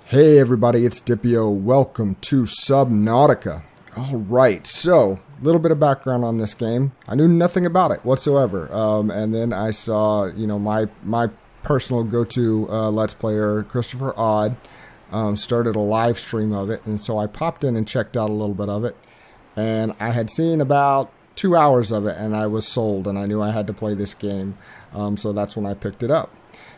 Hey everybody, it's Dipio. Welcome to Subnautica. Alright, so, a little bit of background on this game. I knew nothing about it whatsoever. And then I saw, my personal go-to Let's Player, Christopher Odd, started a live stream of it. And so I popped in and checked out a little bit of it. And I had seen about 2 hours of it and I was sold and I knew I had to play this game. So that's when I picked it up.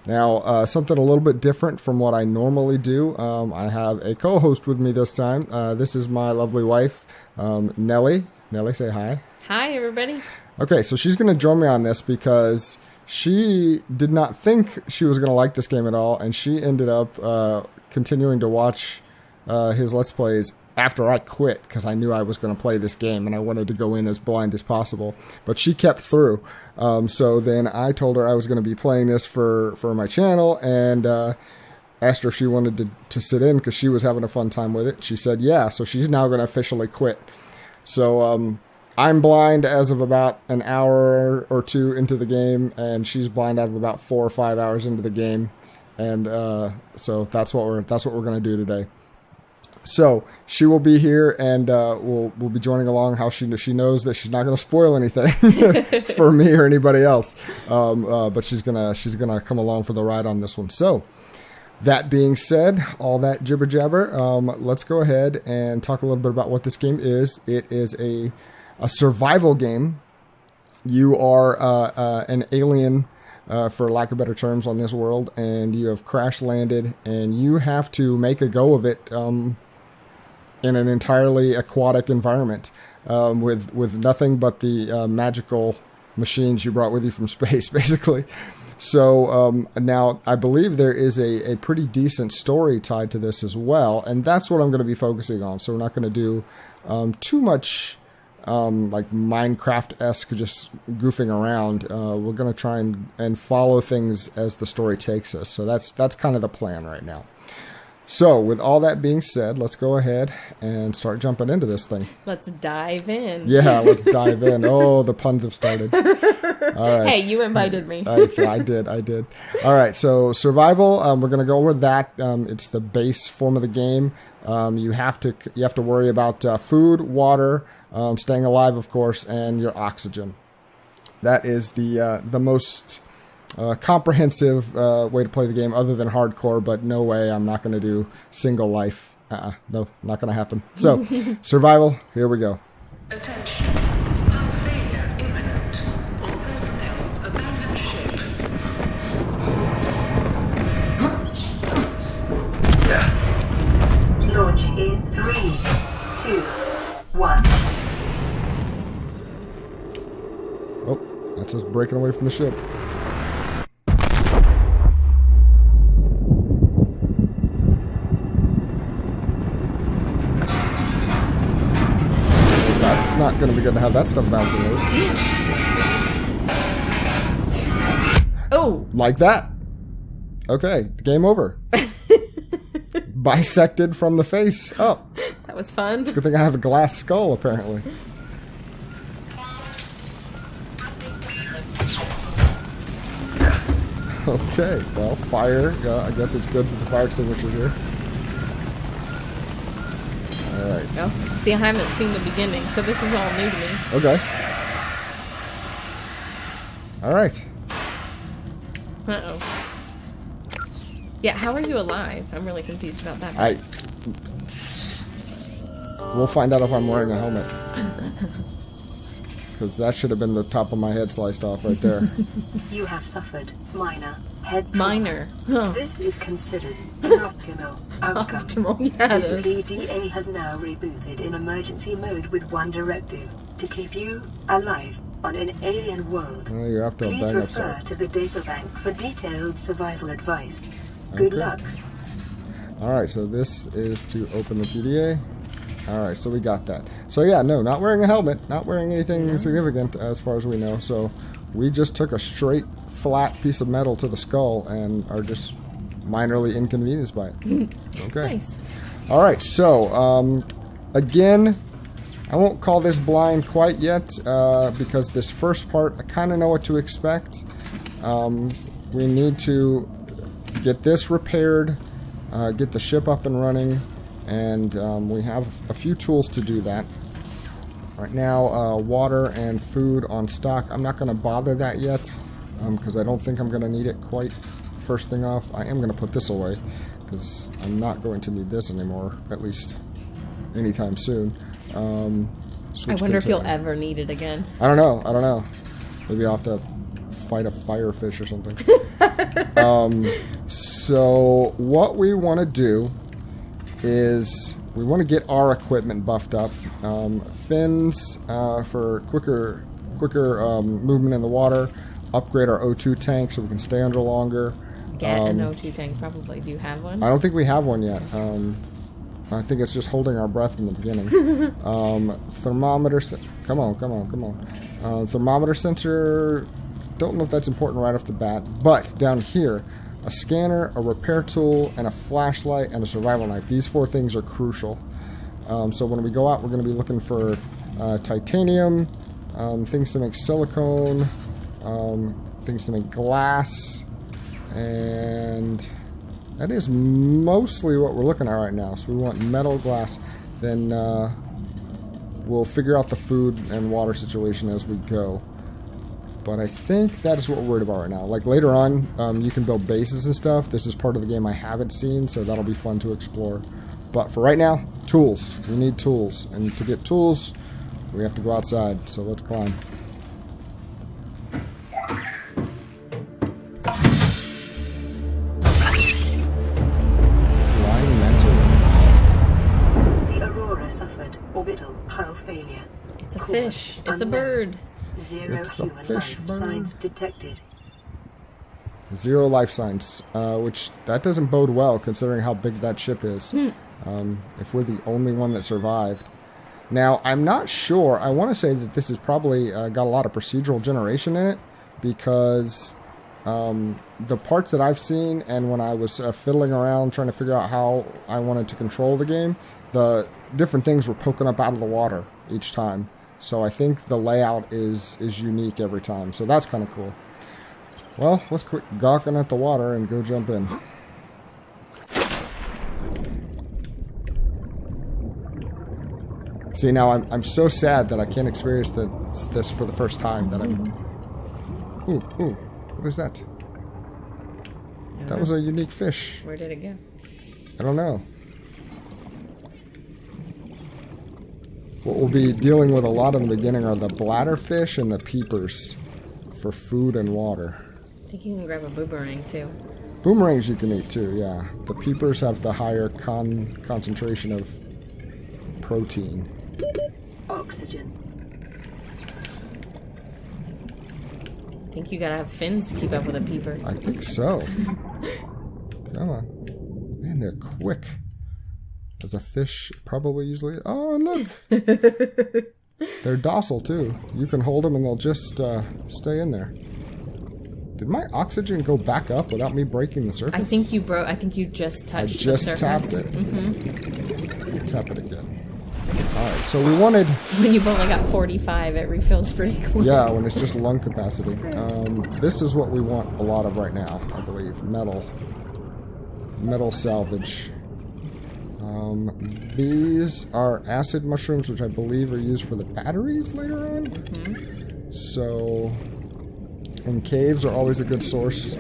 Now, something a little bit different from what I normally do. I have a co-host with me this time. This is my lovely wife, Nelly. Nelly, say hi. Hi, everybody. Okay, so she's going to join me on this because she did not think she was going to like this game at all, and she ended up continuing to watch his Let's Plays after I quit because I knew I was going to play this game and I wanted to go in as blind as possible. But she kept through. So then I told her I was going to be playing this for my channel and asked her if she wanted to sit in because she was having a fun time with it. She said yeah, so she's now going to officially quit. So I'm blind as of about an hour or two into the game, and she's blind out of about 4 or 5 hours into the game. And so that's what we're going to do today. So she will be here, and we'll be joining along. How she knows that she's not going to spoil anything for me or anybody else, but she's gonna come along for the ride on this one. So that being said, all that jibber jabber, let's go ahead and talk a little bit about what this game is. It is a survival game. You are an alien, for lack of better terms, on this world, and you have crash landed, and you have to make a go of it. In an entirely aquatic environment, with nothing but the magical machines you brought with you from space, basically. So now I believe there is a pretty decent story tied to this as well, and that's what I'm going to be focusing on. So we're not going to do too much like Minecraft-esque just goofing around. We're going to try and follow things as the story takes us. So that's kind of the plan right now. So, with all that being said, let's go ahead and start jumping into this thing. Let's dive in. Yeah, let's dive in. Oh, the puns have started. All right. Hey, you invited me. I did. All right, so survival, we're going to go over that. It's the base form of the game. You have to worry about food, water, staying alive, of course, and your oxygen. That is the most comprehensive way to play the game other than hardcore, but no way, I'm not going to do single life. No, not going to happen. So, survival, here we go. Attention. Hull failure imminent. All personnel abandon ship. Launch in 3, 2, 1. Oh, that's us breaking away from the ship. It's not going to be good to have that stuff bouncing loose. Oh! Like that. Okay, game over. Bisected from the face up. That was fun. It's a good thing I have a glass skull, apparently. Okay, well, fire. I guess it's good that the fire extinguisher's here. Alright. Well, see, I haven't seen the beginning, so this is all new to me. Okay. Alright. Uh-oh. Yeah, how are you alive? I'm really confused about that. We'll find out if I'm wearing a helmet. Because that should have been the top of my head sliced off right there. You have suffered minor head trauma. Minor. Huh. This is considered an optimal outcome. Optimal, yeah, it is. The DA has now rebooted in emergency mode with one directive: to keep you alive on an alien world. Well, you have to Please bang refer upside. to the data bank for detailed survival advice. Good luck. Alright, so this is to open the PDA. Alright, so we got that. So yeah, no, not wearing a helmet, not wearing anything significant as far as we know. So we just took a straight, flat piece of metal to the skull and are just minorly inconvenienced by it. Okay. Nice. Alright, so again, I won't call this blind quite yet because this first part, I kind of know what to expect. We need to get this repaired get the ship up and running, and we have a few tools to do that. Right now, water and food on stock. I'm not going to bother that yet, because I don't think I'm going to need it quite first thing off. I am going to put this away, because I'm not going to need this anymore, at least anytime soon. I wonder if you'll ever need it again. I don't know. Maybe I'll have to fight a firefish or something. So what we want to do is we want to get our equipment buffed up. Fins for quicker movement in the water. Upgrade our O2 tank so we can stay under longer. Get an O2 tank, probably. Do you have one? I don't think we have one yet. I think it's just holding our breath in the beginning. Thermometer. Come on. Thermometer sensor. Don't know if that's important right off the bat. But down here, a scanner, a repair tool, and a flashlight, and a survival knife. These 4 things are crucial. So when we go out, we're going to be looking for titanium, things to make silicone, things to make glass, and that is mostly what we're looking at right now. So we want metal, glass, then we'll figure out the food and water situation as we go. But I think that is what we're worried about right now. Like later on, you can build bases and stuff. This is part of the game I haven't seen, so that'll be fun to explore. But for right now, tools. We need tools. And to get tools, we have to go outside. So let's climb. Flying mental wings. The Aurora suffered orbital hull failure. It's a fish. It's a bird. Zero It's a human fish life bird. signs detected. 0 life signs, which that doesn't bode well considering how big that ship is. If we're the only one that survived. Now, I'm not sure. I want to say that this has probably got a lot of procedural generation in it because the parts that I've seen and when I was fiddling around trying to figure out how I wanted to control the game, the different things were poking up out of the water each time. So I think the layout is unique every time. So that's kind of cool. Well, let's quit gawking at the water and go jump in. See, now I'm so sad that I can't experience this for the first time. That I'm... Ooh, what is that? That was a unique fish. Where did it go? I don't know. What we'll be dealing with a lot in the beginning are the bladderfish and the peepers for food and water. I think you can grab a boomerang too. Boomerangs you can eat too, yeah. The peepers have the higher concentration of protein. Oxygen. I think you gotta have fins to keep up with a peeper. I think so. Come on. Man, they're quick. As a fish probably usually... Oh, and look! They're docile too. You can hold them and they'll just stay in there. Did my oxygen go back up without me breaking the surface? I think you broke. I think you just touched the surface. I just tapped it. Mm-hmm. Tap it again. Alright, so we wanted... When you've only got 45, it refills pretty quick. Yeah, when it's just lung capacity. This is what we want a lot of right now, I believe. Metal. Metal salvage. These are acid mushrooms, which I believe are used for the batteries later on. Mm-hmm. So... And caves are always a good source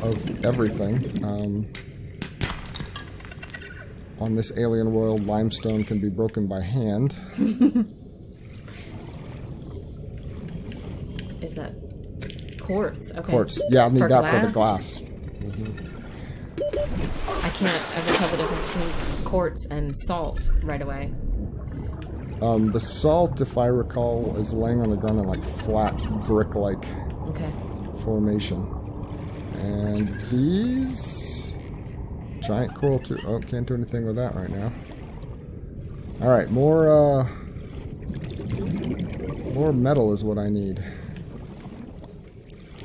of everything. On this alien world, limestone can be broken by hand. Is that quartz? Okay. Quartz. Yeah, I'll need for that glass? for the glass. Mm-hmm. I can't ever tell the difference between quartz and salt right away. The salt, if I recall, is laying on the ground in like flat brick-like formation. And these giant coral too. Oh, can't do anything with that right now. All right, more metal is what I need.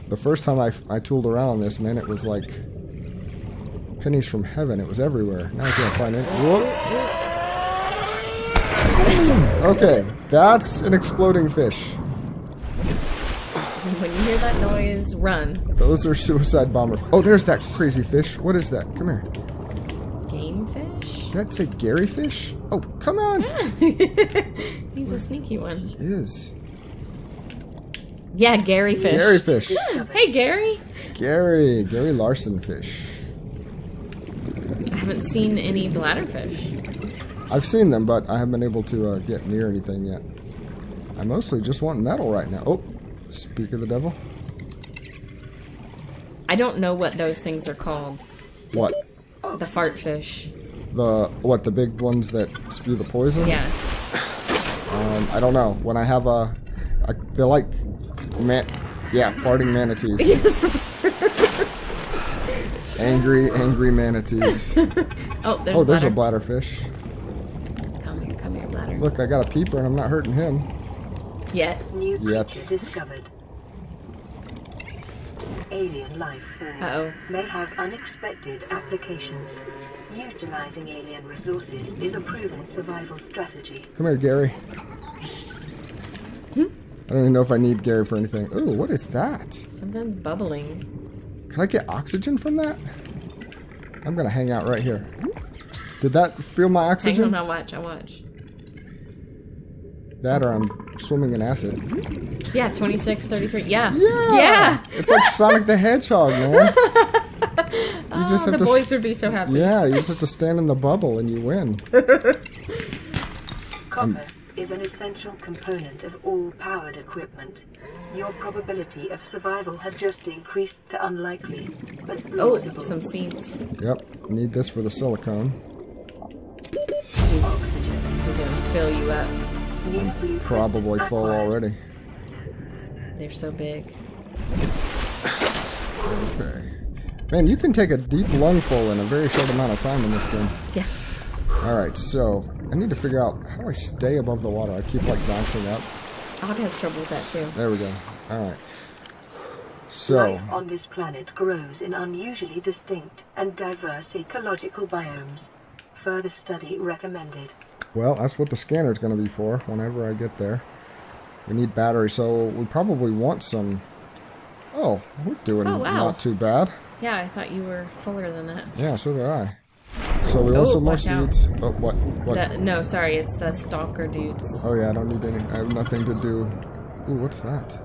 The first time I tooled around on this, man, it was like pennies from heaven. It was everywhere. Now I can't find it. Whoop. Okay, that's an exploding fish. When you hear that noise, run. Those are suicide bombers. Oh, there's that crazy fish. What is that? Come here. Does that say Gary fish? Oh, come on. He's a sneaky one. He is. Yeah, Gary fish. Gary fish. Hey, Gary. Gary Larson fish. I haven't seen any bladderfish. I've seen them, but I haven't been able to get near anything yet. I mostly just want metal right now. Oh, speak of the devil. I don't know what those things are called. What? The fart fish. The big ones that spew the poison? Yeah. I don't know. When I have they're like, farting manatees. Yes. Angry manatees. Oh, there's a bladderfish. Come here, bladder. Look, I got a peeper and I'm not hurting him. New Yet. creature discovered. Alien life forms Uh-oh. may have unexpected applications. Utilizing alien resources is a proven survival strategy. Come here, Gary. I don't even know if I need Gary for anything. Ooh, what is that? Something's bubbling. Can I get oxygen from that? I'm gonna hang out right here. Did that feel my oxygen? Hang on, I'll watch. That or I'm swimming in acid. Yeah, 26, 33. Yeah. Yeah! It's like Sonic the Hedgehog, man. You just have the to boys would be so happy. Yeah, you just have to stand in the bubble and you win. Copper is an essential component of all powered equipment. Your probability of survival has just increased to unlikely, but plausible. Some seeds. Yep, need this for the silicone. He's Oxygen. gonna fill you up. New blueprint Probably full acquired. already. They're so big. Okay. Man, you can take a deep lungful in a very short amount of time in this game. Yeah. Alright, so I need to figure out how do I stay above the water? I keep like bouncing up. Odd has trouble with that too. There we go. Alright. So, Life on this planet grows in unusually distinct and diverse ecological biomes. Further study recommended. well, that's what the scanner is going to be for whenever I get there. We need batteries, so we probably want some... Oh, we're doing not too bad. Yeah, I thought you were fuller than that. Yeah, so did I. So we want some more watch out. seeds. Oh, what? No, sorry, it's the stalker dudes. Oh yeah, I don't need any. I have nothing to do. Ooh, what's that?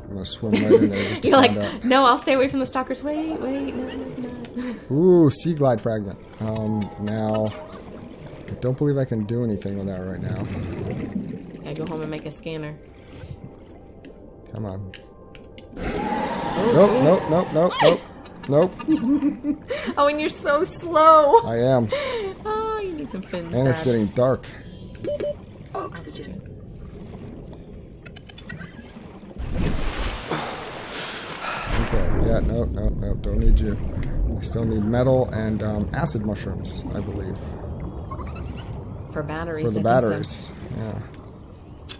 I'm gonna swim right in there just to You're find like, out. no, I'll stay away from the stalkers. Wait, no, not. Ooh, sea glide fragment. Now, I don't believe I can do anything with that right now. I go home and make a scanner. Come on. Oh, Nope. Oh, and you're so slow. I am. Oh, you need some fins. And it's bad. getting dark. Oxygen. Okay, yeah, nope, don't need you. I still need metal and acid mushrooms, I believe. For batteries. For the I think batteries. so. Yeah.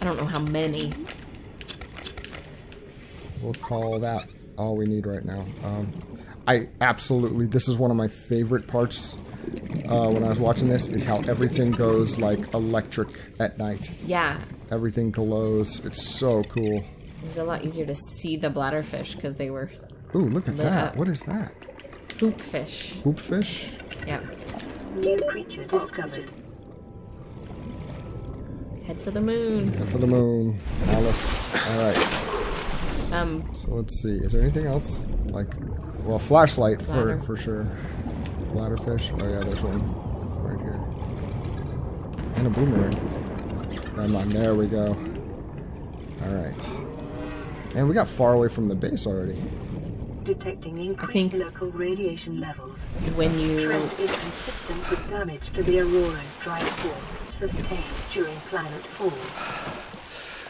I don't know how many. We'll call that all we need right now. This is one of my favorite parts when I was watching this, is how everything goes like electric at night. Yeah. Everything glows. It's so cool. It was a lot easier to see the bladderfish because they were Ooh, look at lit that. up. What is that? hoopfish. Hoopfish? Yeah. New creature discovered. Head for the moon. Head for the moon. Alice. Alright. So let's see. Is there anything else? Like, well, flashlight Bladder. for sure. Bladderfish. Oh yeah, there's one right here. And a boomerang. Come on, there we go. Alright. And we got far away from the base already. Detecting increased local radiation levels. When you Trend is consistent with damage to the Aurora's drive core sustained during planet fall.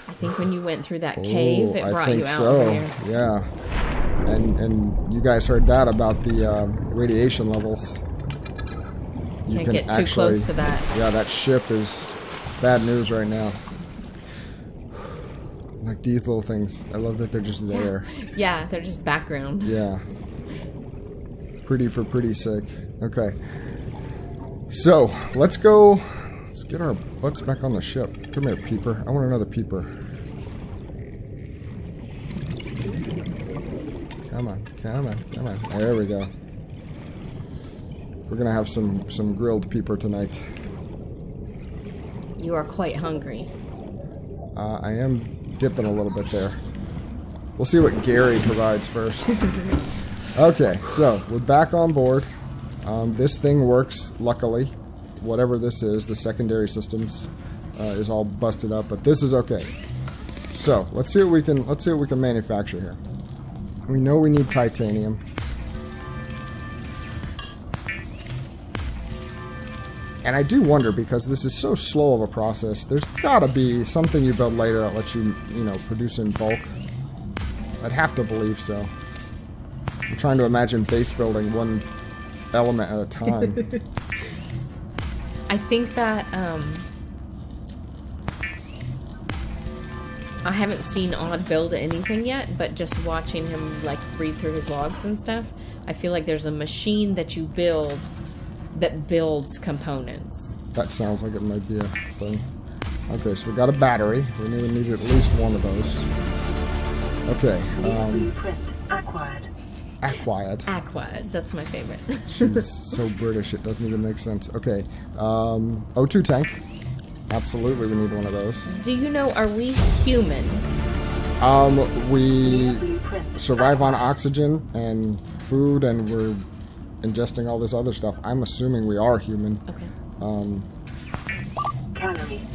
I think when you went through that cave, it brought you out so. over here. Yeah. And you guys heard that about the radiation levels. You Can't get too close to that. Yeah, that ship is bad news right now. Like these little things. I love that they're just there. Yeah, they're just background. Yeah. Pretty for pretty sake. Okay. So, let's go. Let's get our butts back on the ship. Come here, peeper. I want another peeper. Come on. There we go. we're gonna have some grilled peeper tonight. You are quite hungry. I am dipping a little bit there. We'll see what Gary provides first. Okay, so we're back on board. This thing works, luckily. Whatever this is, the secondary systems is all busted up, but this is okay. So let's see what we can manufacture here. We know we need titanium. And I do wonder, because this is so slow of a process, there's gotta be something you build later that lets you, produce in bulk. I'd have to believe so. I'm trying to imagine base building one element at a time. I think that, I haven't seen Odd build anything yet, but just watching him, like, read through his logs and stuff, I feel like there's a machine that you build that builds components. That sounds like it might be a thing. Okay, so we got a battery. We need at least one of those. Okay. Blueprint acquired. Acquired. That's my favorite. She's so British, it doesn't even make sense. Okay. O2 tank. Absolutely, we need one of those. Do you know, are we human? We survive on oxygen and food, and we're ingesting all this other stuff. I'm assuming we are human. Okay.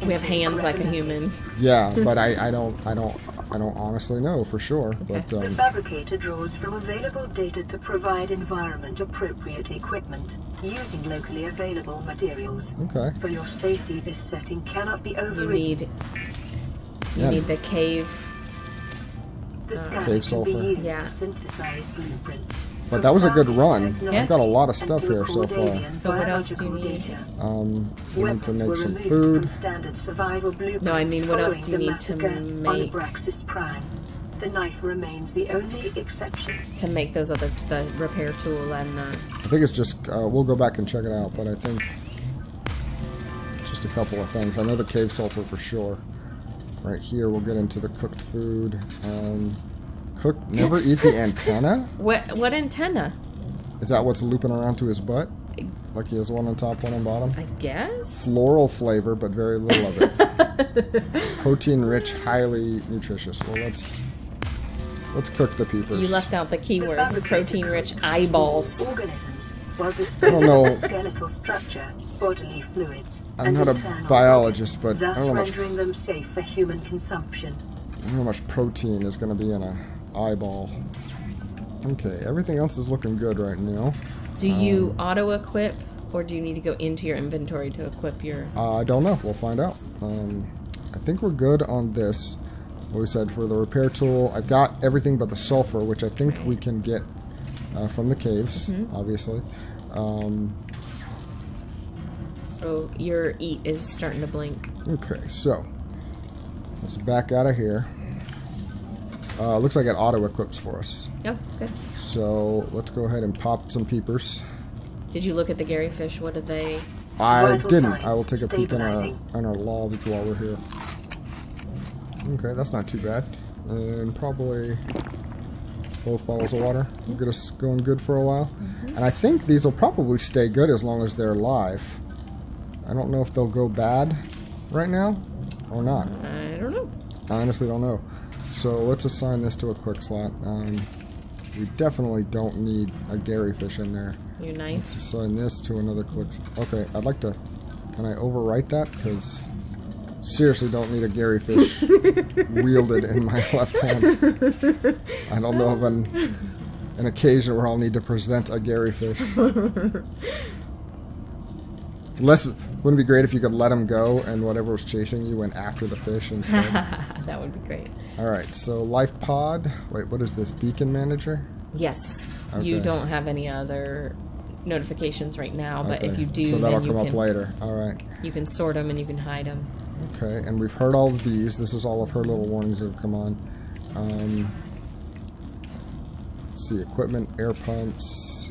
We have hands like a human. Yeah, but I don't honestly know for sure. Okay. But the fabricator draws from available data to provide environment-appropriate equipment using locally available materials. okay. For your safety, this setting cannot be You overridden. need the cave. The scanner Cave can sulfur. be used Yeah. to synthesize blueprints. But that was a good run. Yeah. I've got a lot of stuff here so far. So what else do you need? We need to make some food. No, I mean, what else do you need to make? Prime. The knife remains the only exception. To make those other, the repair tool and I think it's just, we'll go back and check it out, but I think just a couple of things. I know the cave sulfur for sure. Right here, we'll get into the cooked food. Never eat the antenna? what antenna? Is that what's looping around to his butt? Like he has one on top, one on bottom? I guess. Floral flavor, but very little of it. Protein rich, highly nutritious. Well, let's cook the peepers. You left out the keyword, protein rich eyeballs. Organisms, while I don't know. skeletal structure, bodily fluids, I'm and not a internal biologist, organs, but I thus don't know much. rendering them safe for human consumption. I don't know how much protein is going to be in a eyeball. Okay, everything else is looking good right now. Do you auto-equip, or do you need to go into your inventory to equip your... I don't know. We'll find out. I think we're good on this. What we said for the repair tool. I've got everything but the sulfur, which I think we can get from the caves, obviously. Oh, your eat is starting to blink. Okay, so let's back out of here. Looks like it auto-equips for us. Oh, good. So let's go ahead and pop some peepers. Did you look at the Gary fish? What did they... I Vital didn't. signs I will take a peek in our stabilizing. logs while we're here. Okay, that's not too bad. And probably both bottles of water will get us going good for a while. And I think these will probably stay good as long as they're live. I don't know if they'll go bad right now or not. I don't know. I honestly don't know. So let's assign this to a quick slot. We definitely don't need a Gary fish in there. Your Let's knife. assign this to another click. Okay, I'd like to... Can I overwrite that? Because seriously don't need a Gary fish wielded in my left hand. I don't know of an occasion where I'll need to present a Gary fish. Wouldn't it be great if you could let him go and whatever was chasing you went after the fish instead? That would be great. Alright, so life pod. Wait, what is this? Beacon manager? Yes. Okay. You don't have any other notifications right now, but Okay, if you do, so that'll then you come can, up later. Alright. you can sort them and you can hide them. Okay, and we've heard all of these. This is all of her little warnings that have come on. Let's see, equipment, air pumps.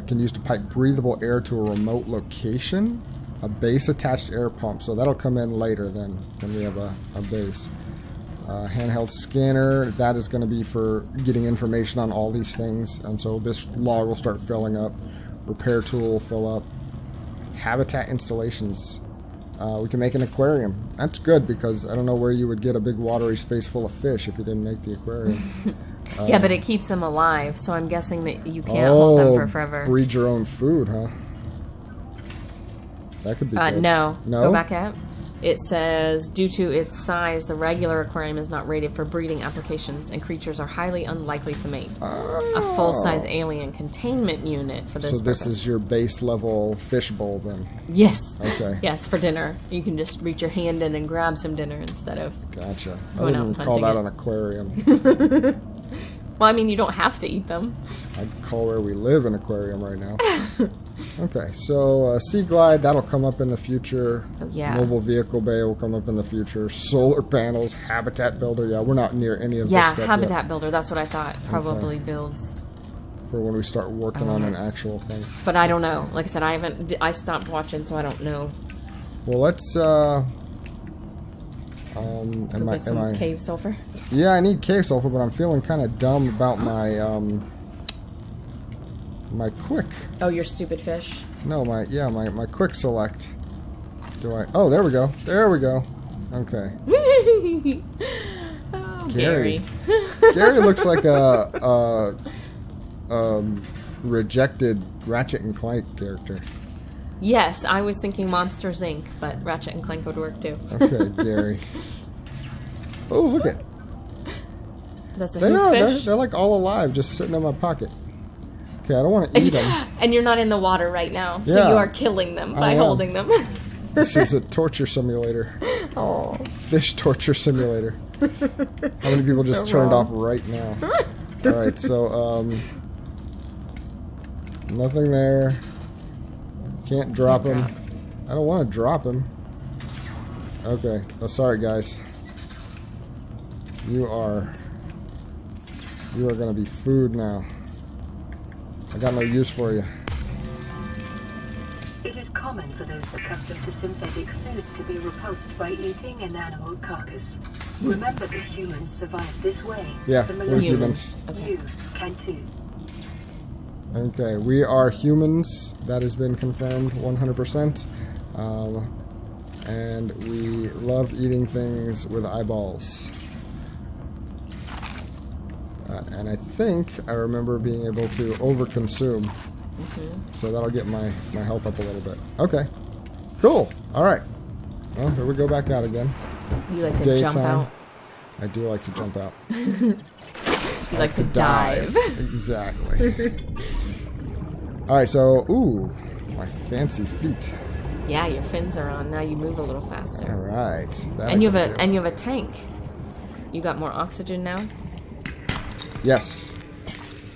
Can use to pipe breathable air to a remote location. A base attached air pump, so that'll come in later then when we have a base. Handheld scanner, that is going to be for getting information on all these things, and so this log will start filling up Repair tool, fill up. Habitat installations. We can make an aquarium. That's good because I don't know where you would get a big watery space full of fish if you didn't make the aquarium. Yeah, but it keeps them alive, so I'm guessing that you can't hold them for forever. Breed your own food, huh? That could be good. No. No? Go back up. It says, due to its size, the regular aquarium is not rated for breeding applications, and creatures are highly unlikely to mate. A full-size alien containment unit for this So this purpose. is your base level fish bowl then? Yes. Okay. Yes, for dinner. You can just reach your hand in and grab some dinner instead of... Gotcha. I Going out wouldn't and call that hunting an aquarium. Well, I mean, you don't have to eat them. I'd call where we live an aquarium right now. Okay, so Sea Glide, that'll come up in the future. Oh, yeah. Mobile Vehicle Bay will come up in the future. Solar panels, Habitat Builder. Yeah, we're not near any of this Yeah, stuff Habitat yet Builder. That's what I thought. Probably builds... for when we start working on an actual thing. But I don't know. Like I said, I stopped watching, so I don't know. Well, let's... Go get some cave sulfur. Yeah, I need cave sulfur, but I'm feeling kind of dumb about my my quick. Oh, your stupid fish. No, my quick select. Do I? Oh, there we go. There we go. Okay. Oh, Gary. Gary looks like a rejected Ratchet and Clank character. Yes, I was thinking Monsters Inc., but Ratchet and Clank would work too. Okay, Gary. Oh, look at. That's a They hoop are. fish. They're like all alive, just sitting in my pocket. Okay, I don't want to eat them. And you're not in the water right now, so Yeah, you are killing them by am. holding them. This is a torture simulator. Oh. Fish torture simulator. How many people just So turned wrong. off right now? Alright, so, nothing there. Can't drop him. I don't want to drop him. Okay. Oh, sorry, guys. You are gonna be food now. I got no use for you. It is common for those accustomed to synthetic foods to be repulsed by eating an animal carcass. Remember that humans survived this way. Yeah, for we're millennia. humans. You can too. Okay, we are humans. That has been confirmed 100%. And we love eating things with eyeballs. And I think I remember being able to overconsume. So that'll get my health up a little bit. Okay. Cool. Alright. Well, here we go back out again. You like to jump out. I do like to jump out. You like to dive. Exactly. Alright, so, ooh, my fancy feet. Yeah, your fins are on. Now you move a little faster. Alright. And you have a tank. You got more oxygen now? Yes.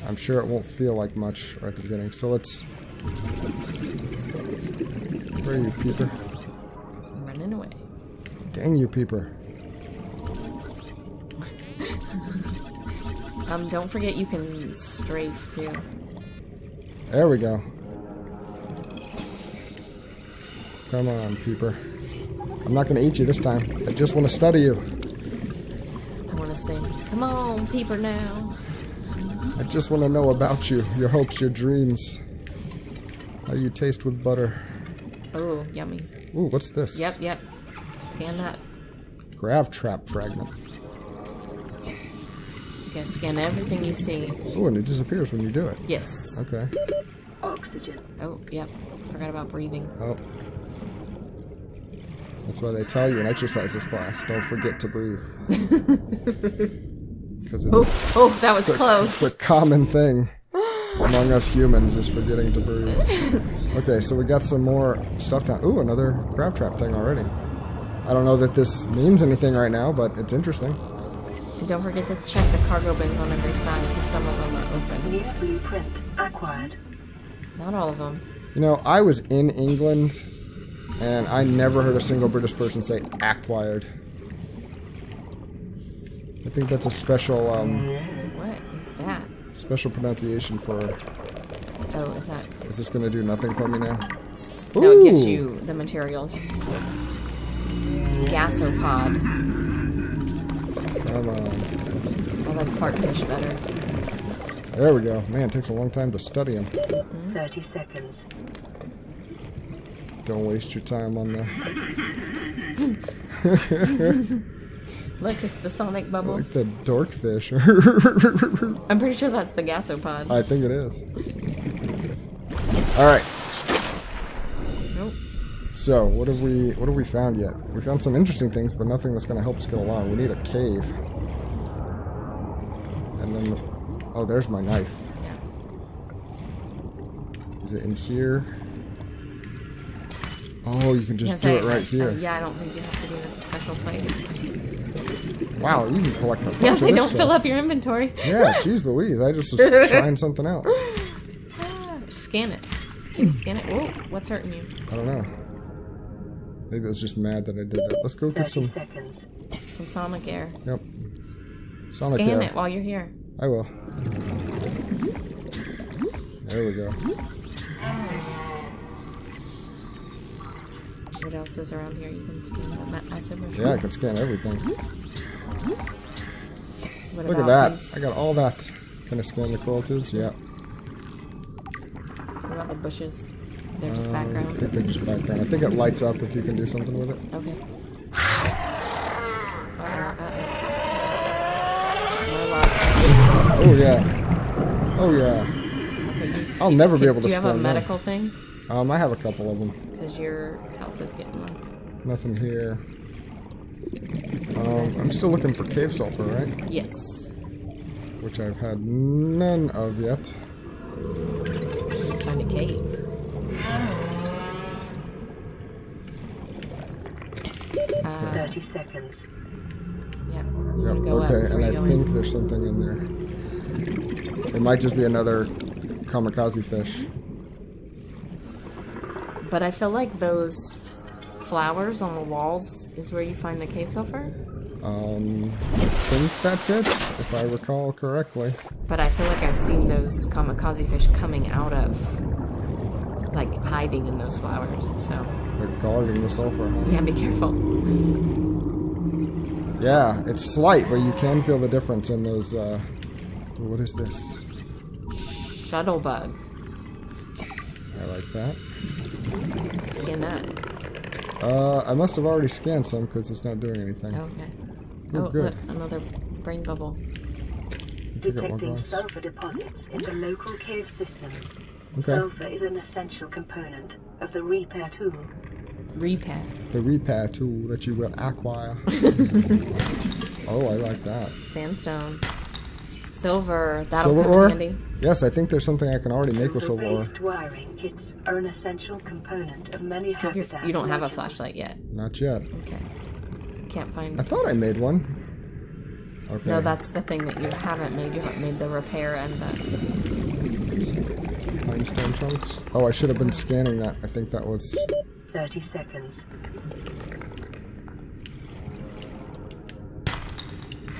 I'm sure it won't feel like much right at the beginning. So let's... Where are you, Peeper? I'm running away. Dang you, Peeper. Don't forget you can strafe too. There we go. Come on, Peeper. I'm not going to eat you this time. I just want to study you. I want to sing. Come on, peeper now. I just want to know about you, your hopes, your dreams. How you taste with butter. Oh, yummy. Ooh, what's this? Yep. Scan that. Grav trap fragment. You gotta scan everything you see. Ooh, and it disappears when you do it. Yes. Okay. Oxygen. Oh, yep. Forgot about breathing. Oh. That's why they tell you in exercises class, don't forget to breathe. Because Oh, that was close. It's a common thing among us humans is forgetting to breathe. Okay, so we got some more stuff down. Ooh, another crab trap thing already. I don't know that this means anything right now, but it's interesting. And don't forget to check the cargo bins on every side, because some of them are open. New blueprint acquired. Not all of them. You know, I was in England, and I never heard a single British person say acquired. I think that's a special, What is that? special pronunciation for... Oh, is that... Is this going to do nothing for me now? No, it gives Ooh. you the materials. Gasopod. Come on. I like fartfish better. There we go. Man, it takes a long time to study them. 30 seconds. Don't waste your time on the... Look, it's the sonic like bubbles. the dorkfish. I'm pretty sure that's the gasopod. I think it is. Alright. Nope. So, what have we found yet? We found some interesting things, but nothing that's going to help us get along. We need a cave. And then oh, there's my knife. Yeah. Is it in here? Oh, you can just do it right here. Yeah, I don't think you have to be in a special place. Wow, you can collect a bunch Yes, of I this don't stuff. fill up your inventory. Yeah, jeez Louise, I just was trying something out. Scan it. Can you scan it? Whoa, what's hurting you? I don't know. Maybe it was just mad that I did that. Let's go get 30 some... seconds. Some sonic air. Yep. Sonic Scan air. it while you're here. I will. There we go. What else is around here? You can scan that acid machine. Yeah, I can scan everything. What Look at about that. these- I got all that. Can I scan the coral tubes? Yeah. What about the bushes? They're just I background. think they're just background. I think it lights up if you can do something with it. Okay. Oh, yeah. Oh, yeah. Okay. I'll never be able to Do you have a scan them. medical thing? I have a couple of them. Because your health is getting low. Nothing here. So you guys are I'm still looking for cave sulfur, right? Yes. Which I've had none of yet. Find a cave. 30 seconds. Yep. Yep, Go up okay, before and you I go think in. there's something in there. It might just be another kamikaze fish. But I feel like those flowers on the walls is where you find the cave sulfur. I think that's it, if I recall correctly. But I feel like I've seen those kamikaze fish coming out of, like, hiding in those flowers. So, They're guarding the sulfur. Huh? yeah, be careful. Yeah, it's slight, but you can feel the difference in those, what is this? Shuttle bug. I like that. Scan that. I must have already scanned some because it's not doing anything. Okay. Oh, Oh, good. look, another brain bubble. Detecting sulfur deposits in the local cave systems. Okay. Sulfur is an essential component of the repair tool. Repair. The repair tool that you will acquire. Oh, I like that. Sandstone. Silver. That'll Silver come ore? in handy. Yes, I think there's something I can already make with silver ore. Silver-based wiring kits are an essential component of many So if habitat you don't have a modules. flashlight yet. Not yet. Okay. Can't find. I thought I made one. Okay. No, that's the thing that you haven't made. You haven't made the repair and the. Limestone chunks. Oh, I should have been scanning that. I think that was... 30 seconds.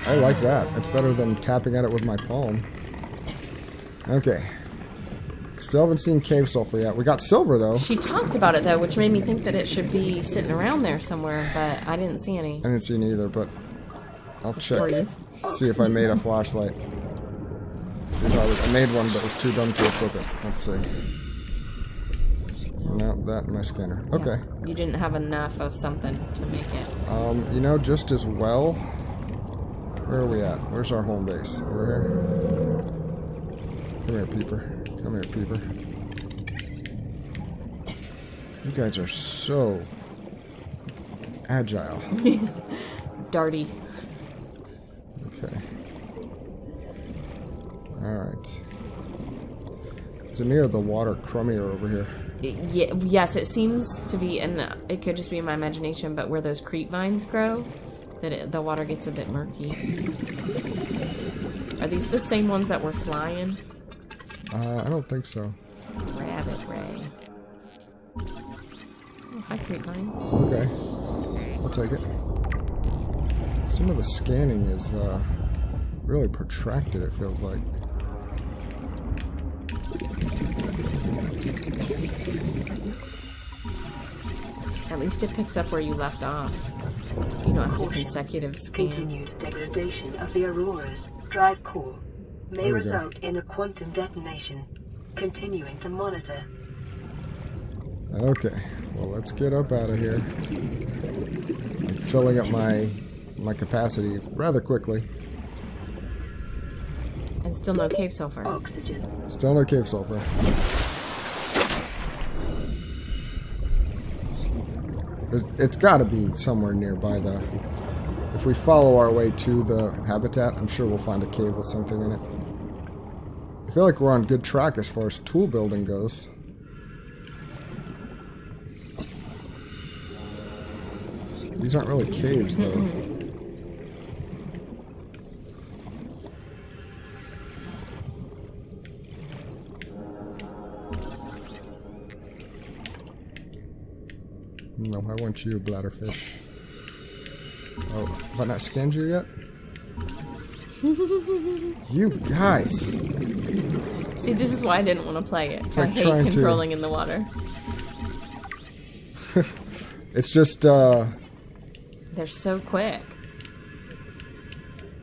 I like that. It's better than tapping at it with my palm. Okay. Still haven't seen cave sulfur yet. We got silver, though. She talked about it though, which made me think that it should be sitting around there somewhere, but I didn't see any. I didn't see any either, but I'll check. Breathe. See if I made a flashlight. See if I made one, but was too dumb to equip it. Let's see. No, that and my scanner. Okay. Yeah. You didn't have enough of something to make it. You know, just as well. Where are we at? Where's our home base? Over here. Come here, Peeper. Come here, Peeper. You guys are so agile. Darty. Okay. Alright. Is it me or the water crummier over here? Yeah, yes, it seems to be, and it could just be in my imagination, but where those creep vines grow, that the water gets a bit murky. Are these the same ones that were flying? I don't think so. Rabbit ray. Oh, hi, creep vine. Okay. I'll take it. Some of the scanning is really protracted, it feels like. At least it picks up where you left off. You don't have to consecutive scan. Continued degradation of the auroras. Drive core. may result in a quantum detonation. Continuing to monitor. Okay, well, let's get up out of here. I'm filling up my capacity rather quickly. And still no cave sulfur. Oxygen. Still no cave sulfur. It's got to be somewhere nearby the... If we follow our way to the habitat, I'm sure we'll find a cave with something in it. I feel like we're on good track as far as tool building goes. These aren't really caves, though. No, I want you, bladderfish. Oh, have I not scanned you yet? You guys! See, this is why I didn't want to play it. Like I hate controlling in the water. It's just, They're so quick.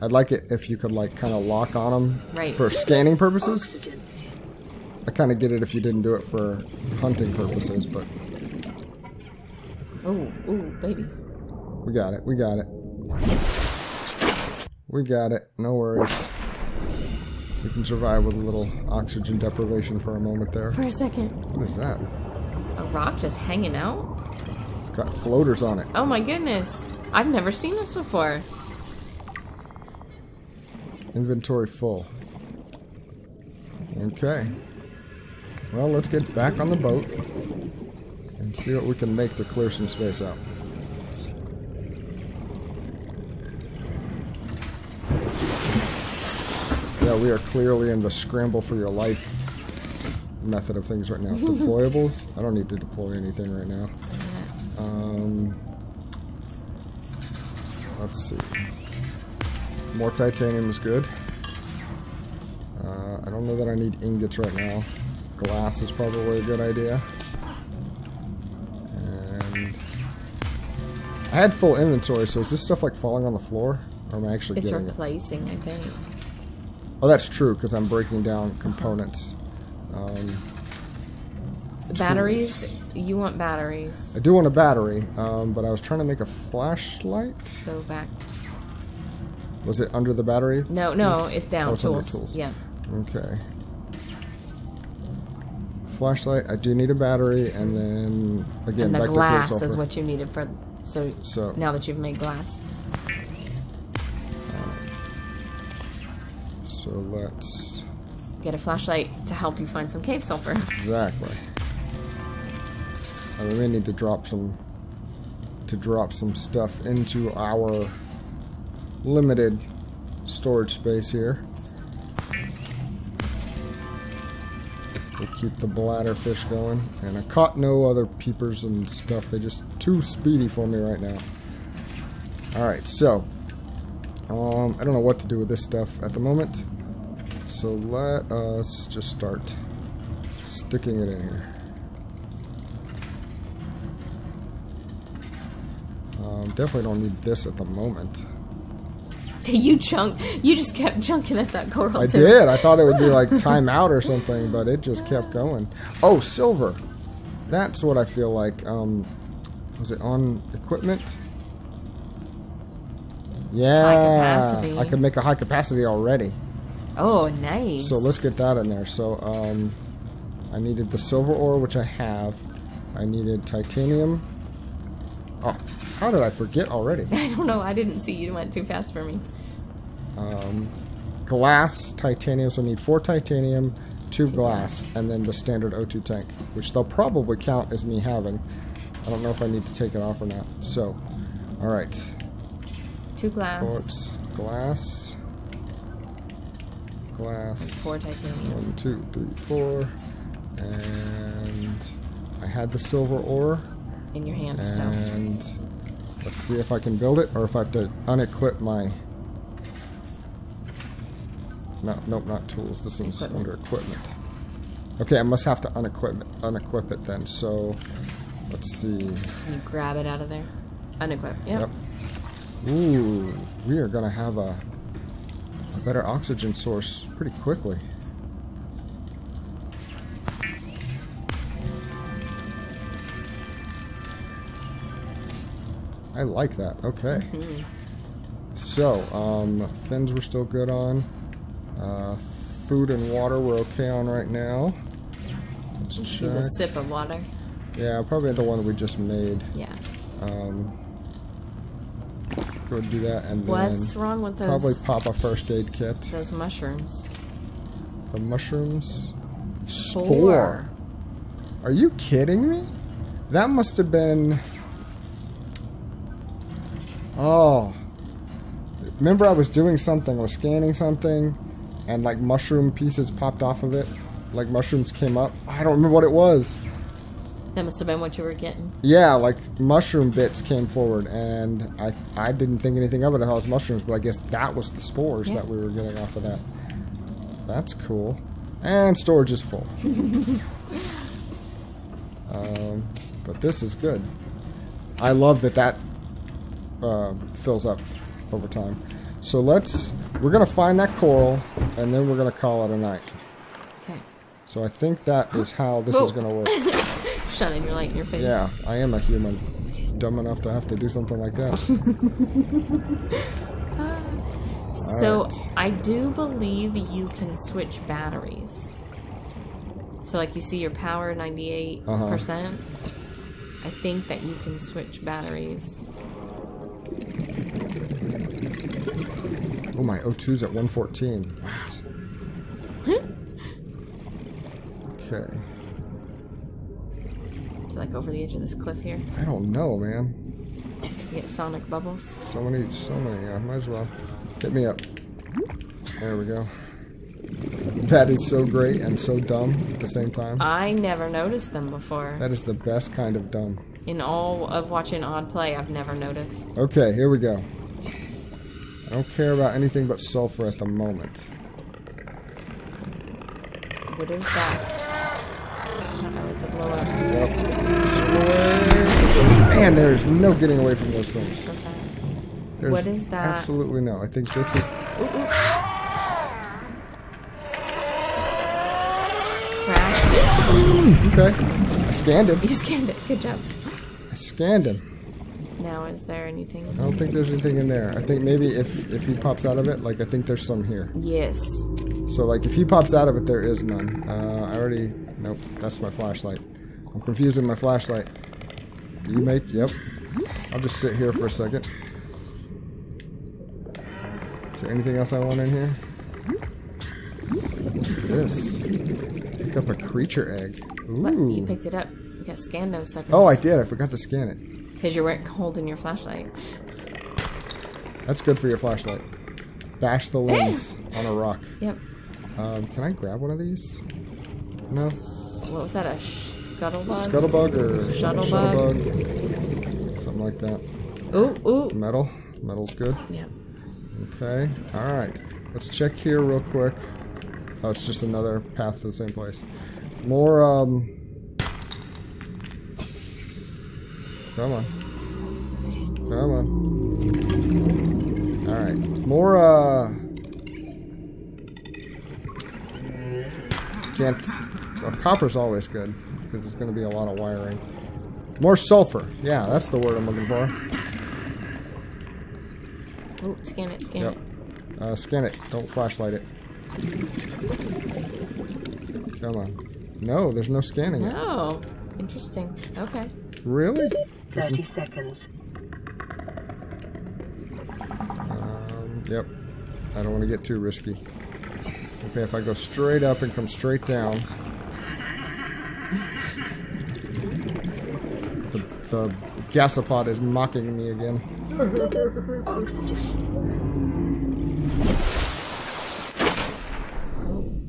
I'd like it if you could, like, kind of lock on them Right. for scanning purposes. Oxygen. I kind of get it if you didn't do it for hunting purposes, but... Oh, ooh, baby. We got it. We got it. We got it. No worries. We can survive with a little oxygen deprivation for a moment there. For a second. What is that? A rock just hanging out? It's got floaters on it. Oh my goodness. I've never seen this before. Inventory full. Okay. Well, let's get back on the boat and see what we can make to clear some space out. Yeah, we are clearly in the scramble for your life method of things right now. Deployables? I don't need to deploy anything right now. Let's see. More titanium is good. I don't know that I need ingots right now. Glass is probably a good idea. And I had full inventory, so is this stuff like falling on the floor? Or am I actually It's getting replacing, I think. it? Oh, that's true, because I'm breaking down components. Batteries? You want batteries. I do want a battery, but I was trying to make a flashlight. Go back. Was it under the battery? No, no, it's down. Oh, it's under Tools. tools. Yeah. Okay. Flashlight, I do need a battery, and then, again, And the back to glass cave is sulfur. what you needed for... So, now that you've made glass. So let's... Get a flashlight to help you find some cave sulfur. Exactly. And we may need to drop some stuff into our limited storage space here. We'll keep the bladderfish going. And I caught no other peepers and stuff. They're just too speedy for me right now. Alright, so I don't know what to do with this stuff at the moment. So let us just start sticking it in here. Definitely don't need this at the moment. You just kept chunking at that coral I too. did. I thought it would be like time out or something, but it just kept going. Oh, silver. That's what I feel like. Was it on equipment? Yeah. High capacity. I could make a high capacity already. Oh, nice. So let's get that in there. So I needed the silver ore, which I have. I needed titanium. Oh, how did I forget already? I don't know. I didn't see you. Went too fast for me. Glass, titanium. So I need 4 titanium, 2 glass, and then the standard O2 tank, which they'll probably count as me having. I don't know if I need to take it off or not. So, all right. 2 glass. Quartz, glass, glass. 4 titanium. 1, 2, 3, 4, and I had the silver ore. In your hand still. And let's see if I can build it, or if I have to unequip my... No, nope, not tools. This one's under equipment. Okay, I must have to unequip it then. So, let's see. Can you grab it out of there? Unequip. Yep. Ooh, we are gonna have a better oxygen source pretty quickly. I like that. Okay. So, fins we're still good on. Food and water we're okay on right now. Let's check. Use a sip of water. Yeah, probably the one we just made. Yeah. Go do that and then What's wrong with those? probably pop a first aid kit. Those mushrooms. The mushrooms? Spore. Are you kidding me? That must have been... Oh. Remember I was doing something, I was scanning something, and like mushroom pieces popped off of it? Like mushrooms came up? I don't remember what it was. That must have been what you were getting. Yeah, like mushroom bits came forward, and I didn't think anything of it until it was mushrooms, but I guess that was the spores that we were getting off of that. That's cool. And storage is full. But this is good. I love that fills up over time. So we're going to find that coral, and then we're going to call it a night. Okay. So I think that is how this is going to work. Shining your light in your face. Yeah, I am a human. Dumb enough to have to do something like that. So right. I do believe you can switch batteries. So like you see your power 98%. I think that you can switch batteries. Oh, my O2's at 114. Wow. Okay. It's like over the edge of this cliff here. I don't know, man. You get sonic bubbles. So many, yeah, might as well. Get me up. There we go. That is so great and so dumb at the same time. I never noticed them before. That is the best kind of dumb. In all of watching Odd Play, I've never noticed. Okay, here we go. I don't care about anything but sulfur at the moment. What is that? Oh, it's a blow up. Yep. Man, there's no getting away from those things. So fast. There's What is that? Absolutely no. I think this is... Ooh, ooh. Crash. Okay. I scanned him. You scanned it. Good job. I scanned him. Now, is there anything in I don't think there's anything in there. I think maybe if he pops out of it, like I think there's some here. Yes. So like if he pops out of it, there is none. I already... Nope, that's my flashlight. I'm confusing my flashlight. Do you make... Yep. I'll just sit here for a second. Is there anything else I want in here? What's this? Pick up a creature egg. Ooh. What? You picked it up. You got scanned those suckers. Oh, I did. I forgot to scan it. Because you weren't holding your flashlight. That's good for your flashlight. Bash the lens on a rock. Yep. Can I grab one of these? No. What was that? A scuttlebug? Scuttlebug or Shuttlebug? Something like that. Ooh, ooh. Metal. Metal's good. Yep. Okay. Alright. Let's check here real quick. Oh, it's just another path to the same place. More, Come on. Come on. Alright. More, Can't... Well, copper's always good, because it's going to be a lot of wiring. More sulfur. Yeah, that's the word I'm looking for. Ooh, scan it, scan it. Scan it. Don't flashlight it. Come on. No, there's no scanning it. Oh, interesting. Okay. Really? 30 seconds. Yep. I don't want to get too risky. Okay, if I go straight up and come straight down... the gasopod is mocking me again. Oxygen.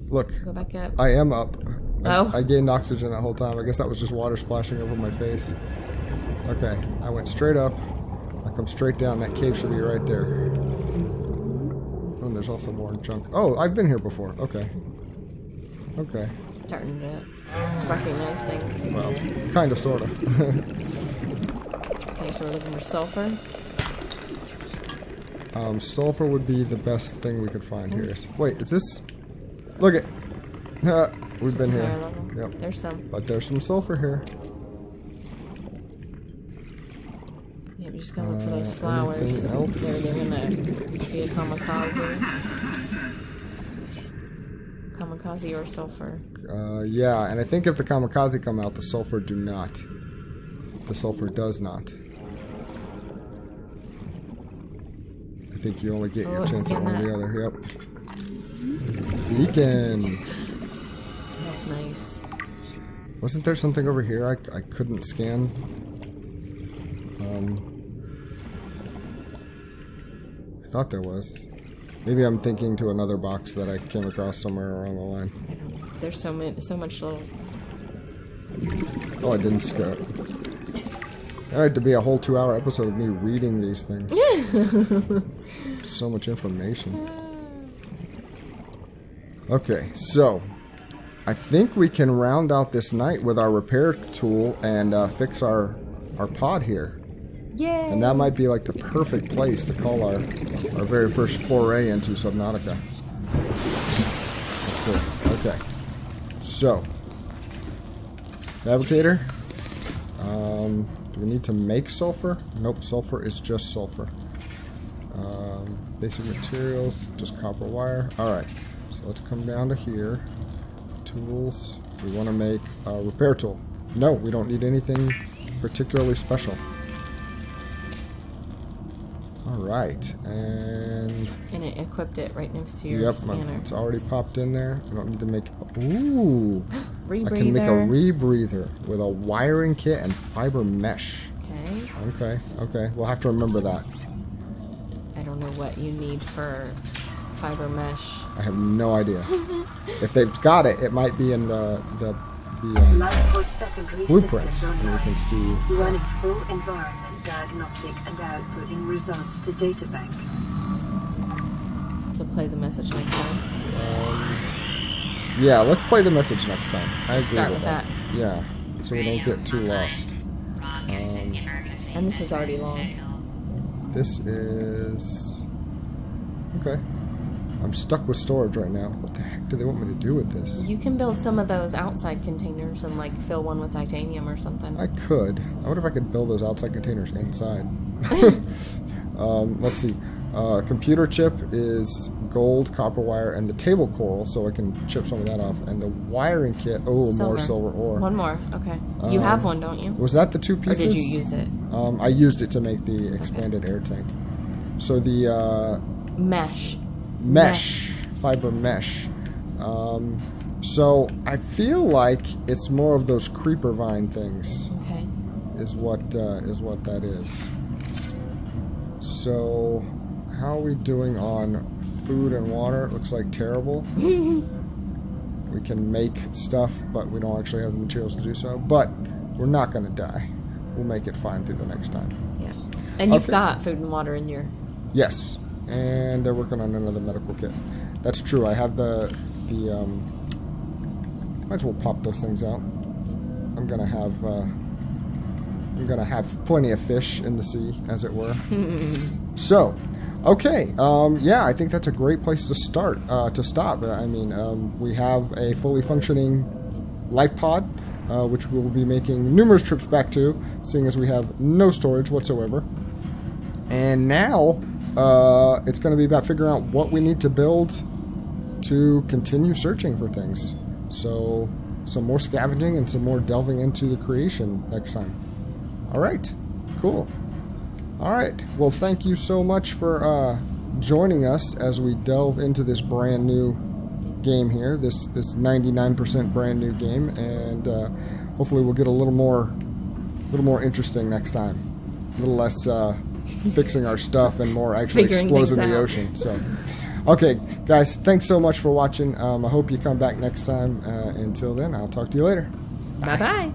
Look, Go back up. I am up. Oh. I gained oxygen that whole time. I guess that was just water splashing over my face. Okay, I went straight up. I come straight down. That cave should be right there. Oh, and there's also more junk. Oh, I've been here before. Okay. Okay. Starting to recognize things. Well, kind of, sort of. Okay, so we're looking for sulfur. Sulfur would be the best thing we could find here. Wait, is this... Look at... we've been here. Level. Yep. There's some. But there's some sulfur here. Yeah, we're just gonna look for those flowers. Anything else? They're gonna be a kamikaze. Kamikaze or sulfur. Yeah, and I think if the kamikaze come out, the sulfur do not. The sulfur does not. I think you only get your chance at one or the other. Yep. Beacon. That's nice. Wasn't there something over here I couldn't scan? I thought there was. Maybe I'm thinking to another box that I came across somewhere around the line. There's so much little... Oh, I didn't scout. That had to be a whole 2-hour episode of me reading these things. So much information. Okay, so I think we can round out this night with our repair tool and fix our pod here. Yay! And that might be like the perfect place to call our very first foray into Subnautica. Let's see. Okay. So, fabricator. Do we need to make sulfur? Nope, sulfur is just sulfur. Basic materials, just copper wire. Alright, so let's come down to here. Tools. We want to make a repair tool. No, we don't need anything particularly special. Alright, and it equipped it right next to your scanner. It's already popped in there. I don't need to make... Ooh! Rebreather. I can make a rebreather with a wiring kit and fiber mesh. Okay. Okay. We'll have to remember that. I don't know what you need for fiber mesh. I have no idea. If they've got it, it might be in the blueprints, and we can see... Running full environment diagnostic and outputting results to databank. So play the message next time. Yeah, let's play the message next time. I agree Start with that. Yeah, so we don't get too lost. And this is already long. This is... Okay. I'm stuck with storage right now. What the heck do they want me to do with this? You can build some of those outside containers and like fill one with titanium or something. I could. I wonder if I could build those outside containers inside. Let's see. Computer chip is gold, copper wire, and the table coral, so I can chip some of that off. And the wiring kit, more silver ore. One more, okay. You have one, don't you? Was that the 2 pieces? Or did you use it? I used it to make the expanded air tank. So the... Mesh. Fiber mesh. So I feel like it's more of those creeper vine things. Okay. Is what that is. So how are we doing on food and water? It looks like terrible. We can make stuff, but we don't actually have the materials to do so. But we're not going to die. We'll make it fine through the next time. Yeah. And you've got food and water in your... Yes. And they're working on another medical kit. That's true. I have the might as well pop those things out. I'm gonna have plenty of fish in the sea, as it were. So, okay. Yeah, I think that's a great place to start. To stop. I mean, we have a fully functioning life pod, which we will be making numerous trips back to, seeing as we have no storage whatsoever. And now. It's going to be about figuring out what we need to build to continue searching for things. So, some more scavenging and some more delving into the creation next time. Alright, cool. Alright, well thank you so much for joining us as we delve into this brand new game here, this 99% brand new game, and hopefully we'll get a little more interesting next time. A little less... fixing our stuff and more actually exploding the ocean. So, okay, guys, thanks so much for watching. I hope you come back next time. Until then, I'll talk to you later. Bye-bye.